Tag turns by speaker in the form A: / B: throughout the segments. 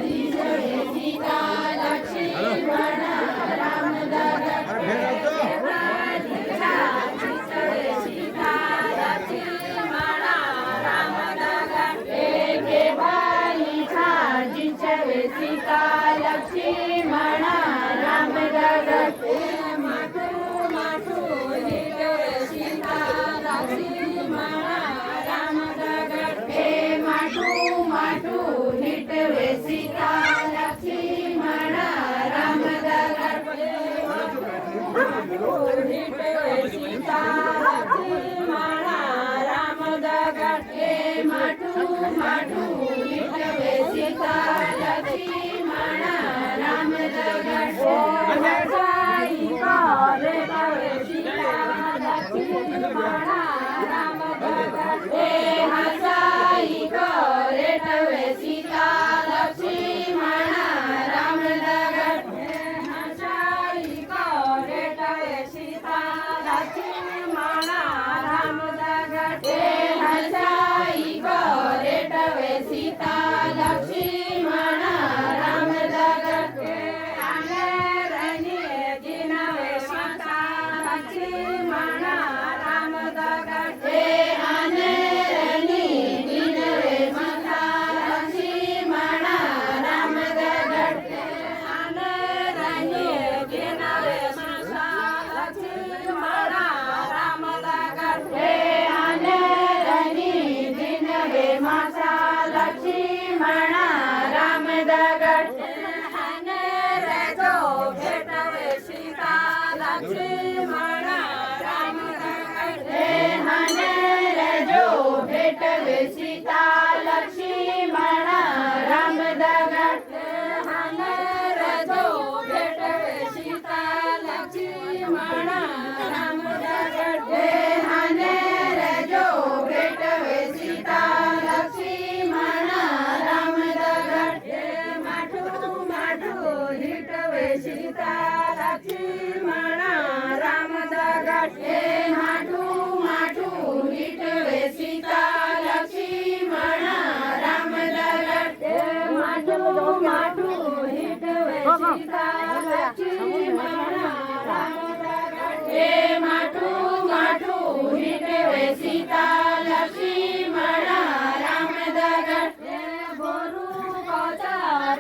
A: सीता लक्ष्मण राम सीता लक्ष्मण राम के भाई जिंचवे सीता लक्ष्मण राम माठू माठू सीता लक्ष्मण राम हे माठू माठू हिटवे सीता लक्ष्मण राम हिटवे सीता लक्ष्मण राम हे माठू माठू हिटवे सीता लक्ष्मण राम हसाई रेटवे सीता लक्ष्मण राम हसाई रेटवे सीता लक्ष्मण राम हसाई रेटवे सीता लक्ष्मण राम लक्ष्मण राम लक्ष्मण राम रजो भेटवे सीता लक्ष्मण राम रजो भेटवे सीता लक्ष्मण राम रजो भेटवे सीता लक्ष्मण राम रजो भेटवे सीता लक्ष्मण राम माठू माठू हिटवे सीता लक्ष्मण राम माठू माठू हिटवे सीता लक्ष्मण राम माठू माठू हिटवे सीता लक्ष्मण राम माठू माठू हिटवे सीता लक्ष्मण राम गोरू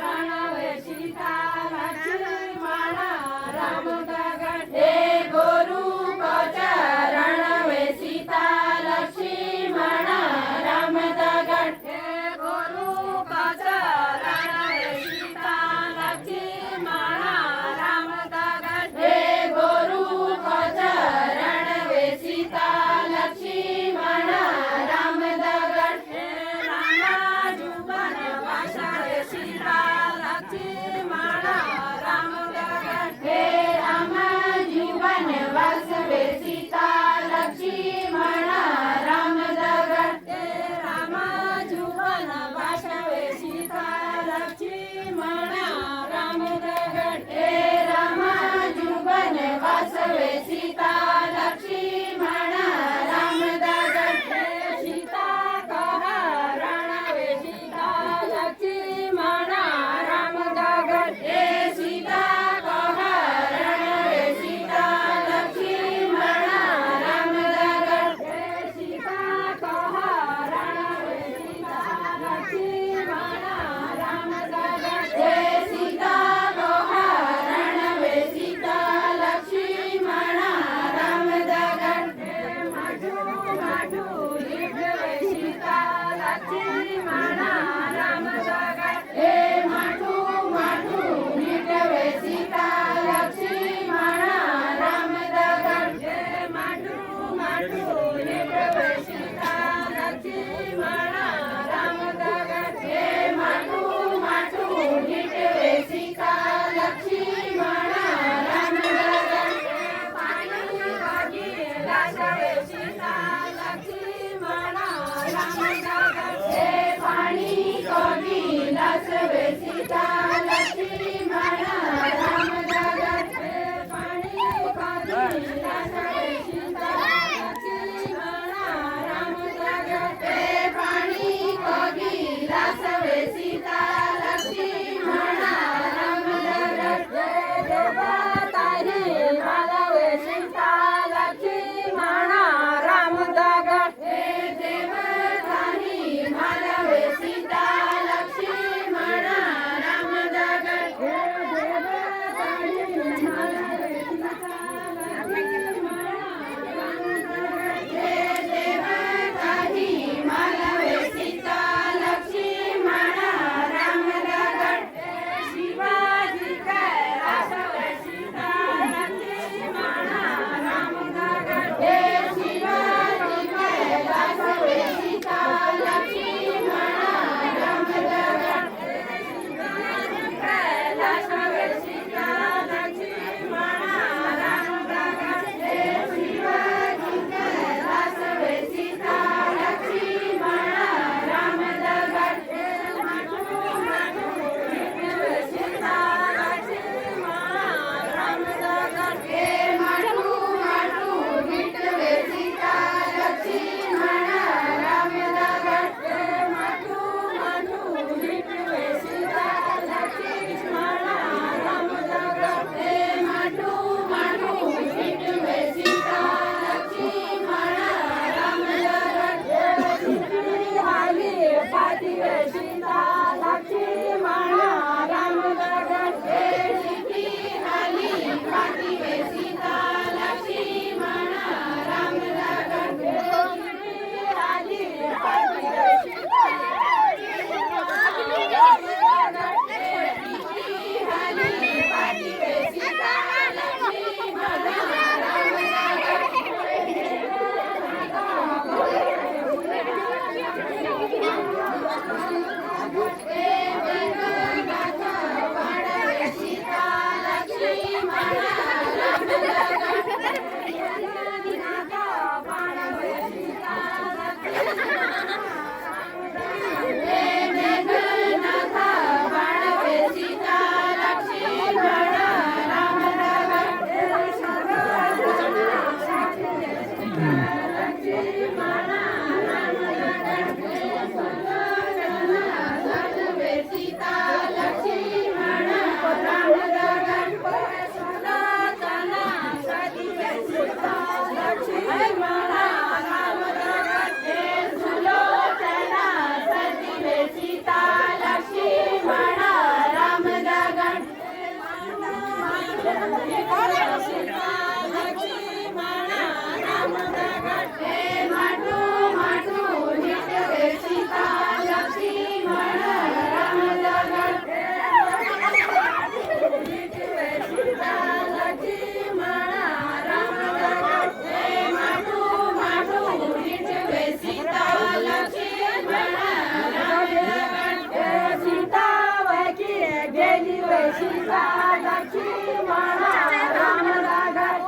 A: रणवे सीता लक्ष्मण राम गोरू रणवे सीता लक्ष्मण राम गोरू रणवे सीता लक्ष्मण राम सीता लक्ष्मण राम दगड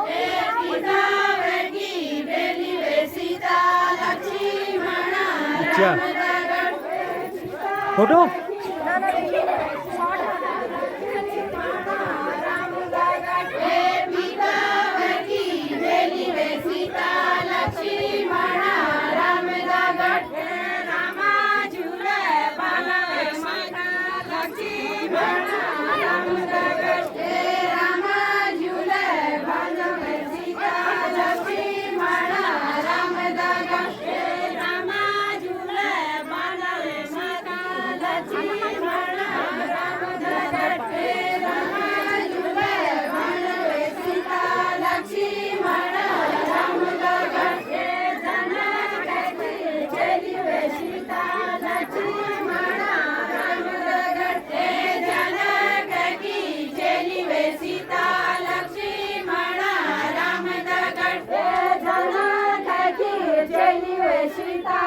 A: पिता वेगी बेली वे सीता लक्ष्मण राम दगड
B: फोटो सीता